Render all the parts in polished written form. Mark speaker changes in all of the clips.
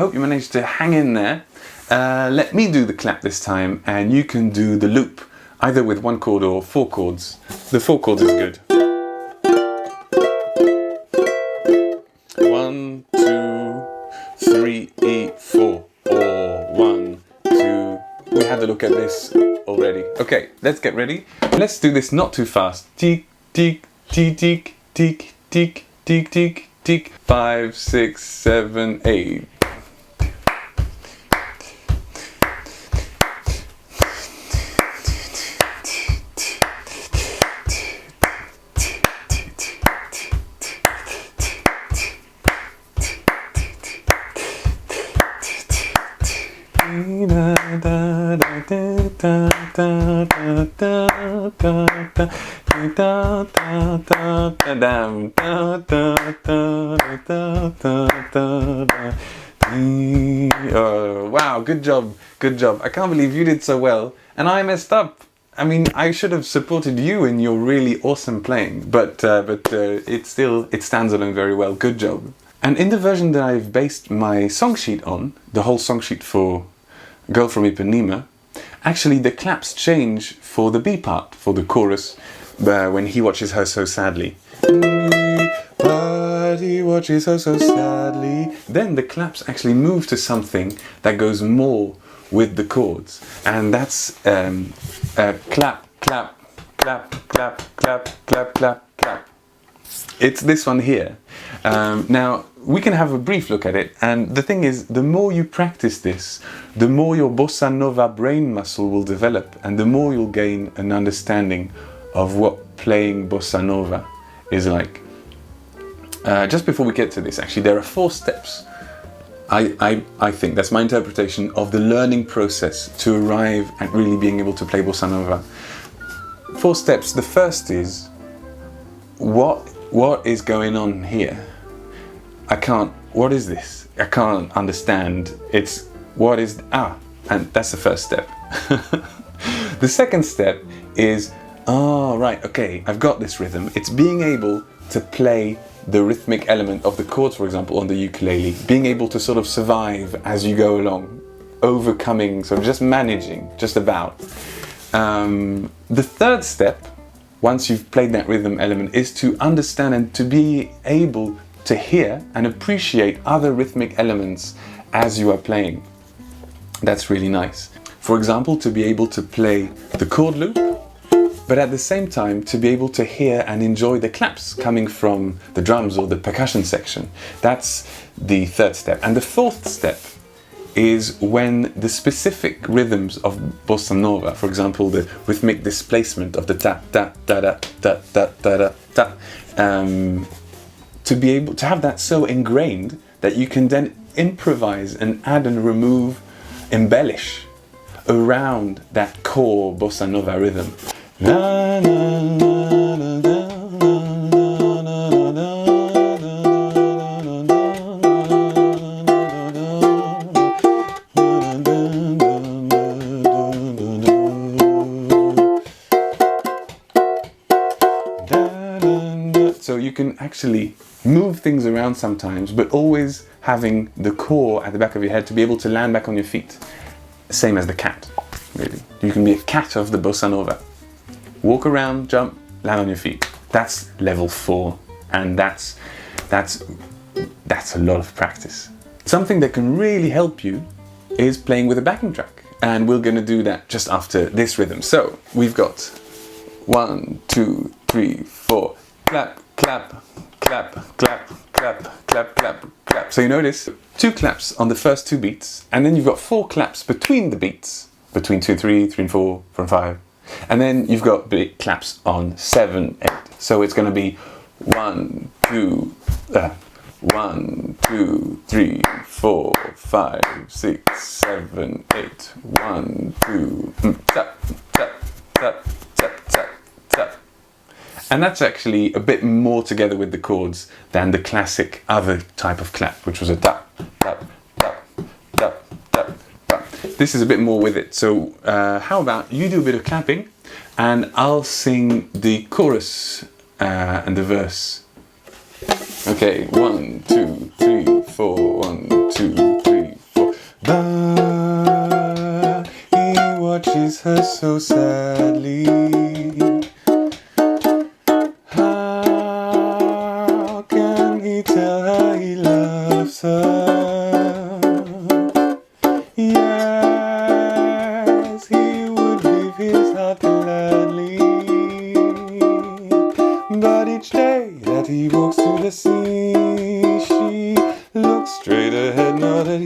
Speaker 1: hope you managed to hang in there. Let me do the clap this time, and you can do the loop, either with 1 chord or 4 chords. The 4 chords is good. 1, 2, 3, 4, or 1, 2. We had a look at this already. Okay, let's get ready. Let's do this not too fast. Tick, tick, tick, tick, tick, tick, tick, tick, tick. 5, 6, 7, 8. Oh, wow, good job, good job. I can't believe you did so well and I messed up. I mean, I should have supported you in your really awesome playing, but it stands alone very well. Good job. And in the version that I've based my song sheet on, the whole song sheet for Girl from Ipanema, actually the claps change for the B part, for the chorus, when he watches her so sadly. But he watches her so sadly. Then the claps actually move to something that goes more with the chords. And that's clap, clap, clap, clap, clap, clap, clap, clap. It's this one here. Now, we can have a brief look at it, and the thing is, the more you practice this, the more your bossa nova brain muscle will develop, and the more you'll gain an understanding of what playing bossa nova is like. Just before we get to this, actually, there are 4 steps. I think, that's my interpretation of the learning process to arrive at really being able to play bossa nova. 4 steps. The first is, what is going on here? What is this? I can't understand. And that's the first step. The second step is, right, okay, I've got this rhythm. It's being able to play the rhythmic element of the chords, for example, on the ukulele, being able to sort of survive as you go along, overcoming, sort of just managing, just about. The third step, once you've played that rhythm element, is to understand and to be able to hear and appreciate other rhythmic elements as you are playing. That's really nice. For example, to be able to play the chord loop, but at the same time to be able to hear and enjoy the claps coming from the drums or the percussion section. That's the third step. And the fourth step is when the specific rhythms of bossa nova, for example, the rhythmic displacement of the ta ta da da da da da da, to be able to have that so ingrained that you can then improvise and add and remove, embellish around that core bossa nova rhythm. Na, na, na, na, na. So you can actually move things around sometimes, but always having the core at the back of your head to be able to land back on your feet. Same as the cat, really. You can be a cat of the bossa nova. Walk around, jump, land on your feet. That's level 4, and that's a lot of practice. Something that can really help you is playing with a backing track, and we're going to do that just after this rhythm. So we've got 1, 2, 3, 4. Clap, clap, clap, clap, clap, clap, clap, clap. So you notice 2 claps on the first 2 beats, and then you've got 4 claps between the beats, between 2 and 3, 3 and 4, 4 and 5. And then you've got big claps on 7, 8. So it's going to be 1, 2, 3, 4, 5, 6, 7, 8. 1, 2, tap, tap, tap, tap, tap, tap. And that's actually a bit more together with the chords than the classic other type of clap, which was a tap, tap, tap, tap, tap, tap. This is a bit more with it. So how about you do a bit of clapping and I'll sing the chorus and the verse. Okay, 1, 2, 3, 4. 1, 2, 3, 4. But he watches her so sadly. How can he tell her he loves her? Yes, he would give his heart gladly. But each day that he walks to the sea, she looks straight ahead, not at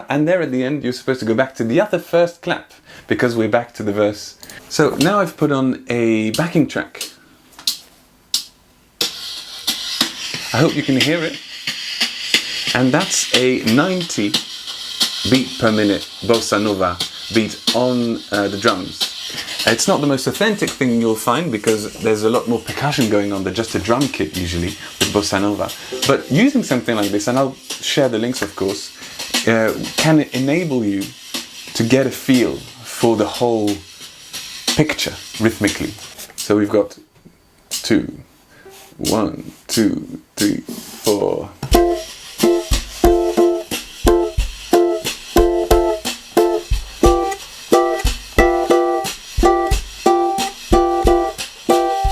Speaker 1: and there at the end you're supposed to go back to the other first clap, because we're back to the verse. So now I've put on a backing track. I hope you can hear it. And that's a 90 beat per minute bossa nova beat on the drums. It's not the most authentic thing you'll find, because there's a lot more percussion going on than just a drum kit usually with bossa nova. But using something like this, and I'll share the links of course, can enable you to get a feel for the whole picture rhythmically. So we've got 2, 1, 2, 3, 4.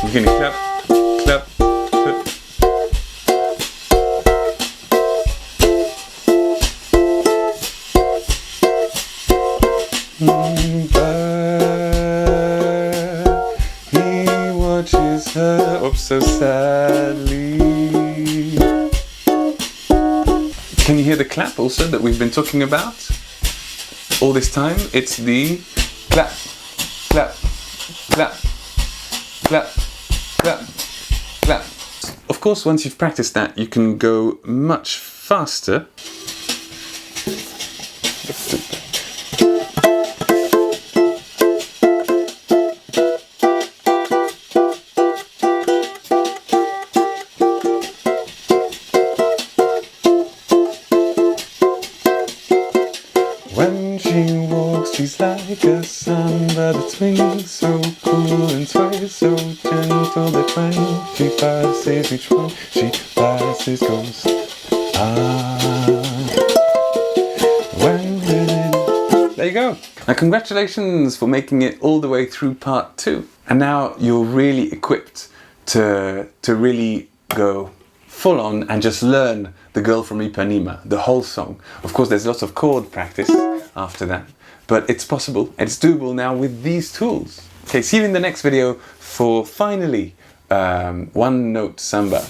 Speaker 1: You can clap, clap, clap. He watches her up so sadly. Can you hear the clap also that we've been talking about all this time? It's the clap, clap, clap, clap, clap, clap. Of course, once you've practiced that, you can go much faster. When she walks, she's like a sunbird swings, so cool and sway, so gentle they twang. She passes each one, she passes ghost. There you go. Now congratulations for making it all the way through part 2. And now you're really equipped to really go full on and just learn The Girl from Ipanema, the whole song. Of course there's lots of chord practice after that, but it's possible, it's doable now with these tools. Okay, see you in the next video for finally one note samba.